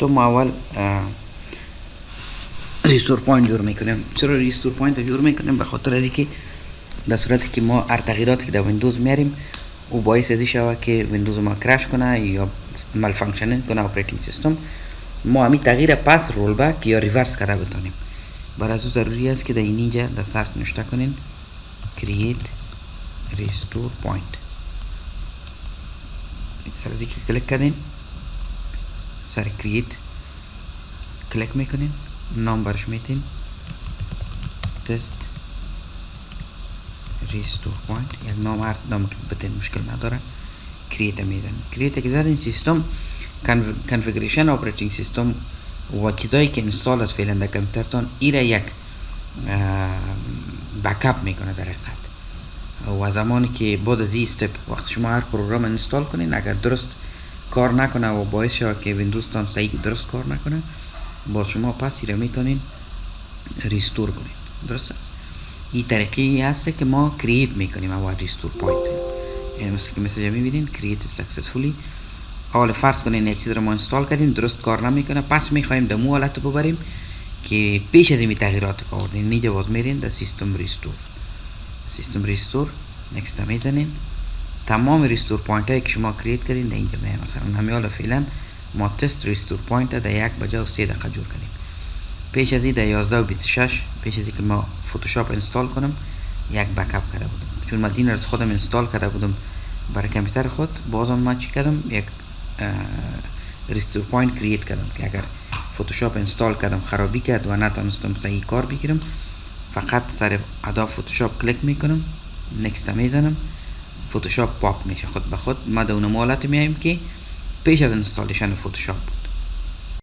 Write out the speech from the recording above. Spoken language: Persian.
سیستم اول ریستور پوینت جور میکنیم. چرا ریستور پوینت رو جور میکنیم؟ به خاطر از اینکه در صورتی که ما هر تغییراتی که در ویندوز میاریم او باعث ازی شود که ویندوز ما کرش کنه یا مال فانکشنینگ کنه اپراتینگ سیستم، ما همین تغییر پس رول بک یا ریورس کرده بتونیم. برای از ضروری است که در اینجا در سرچ نوشته کنین create restore point. سر از اینکه کلیک کردین سر create کلیک میکنین، نام برش میتین تست ریستور پوینت، یک نام هر نام که بتین مشکل نداره. کریت میزنین. کریت که زدین سیستم کنفیگریشن اپراتینگ سیستم و چیزایی که انستال از فعلا در کامپیوترتون ایره یک بکاپ میکنه در حقیقت. و زمانی که بعد از این استپ وقت شما هر پروگرام انستال کنین اگر درست کار نکنه و باعث شود که ویندوزتون صحیح درست کار نکنه، با شما پس ایره میتونین ریستور کنین. درست است؟ این طریقی هست که ما کریت میکنیم اول ریستور پوینت. یعنی مثل جا میبینین کریت سکسسفولی. اول فرض کنین یک چیز رو ما انستال کردیم درست کار نمیکنه، پس میخوایم در مو حالت ببریم که پیش از این تغییرات که آوردین. اینجا باز میرین در سیستم ریستور نکست میزنین. تمام ریستور پوینت هایی که شما کریت کردین در اینجا میایم. مثلا همین فعلا ما تست ریستور پوینت در 1 بجا و 3 دقیقه جور کردیم. پیش از این در 11 و 26 پیش از این که ما فوتوشاپ انستال کنم یک بکاپ کرده بودم، چون من دین از خودم انستال کرده بودم برای کامپیوتر خود. بازم من چی کردم؟ یک ریستور پوینت کریت کردم که اگر فوتوشاپ انستال کردم خرابی کرد و نتونستم صحیح کار بگیرم، فقط سر ادوب فوتوشاپ کلیک میکنم، نکست میزنم، فوتوشاپ پاپ میشه خود به خود. ما در اون حالت میایم که پیش از انستالیشن فوتوشاپ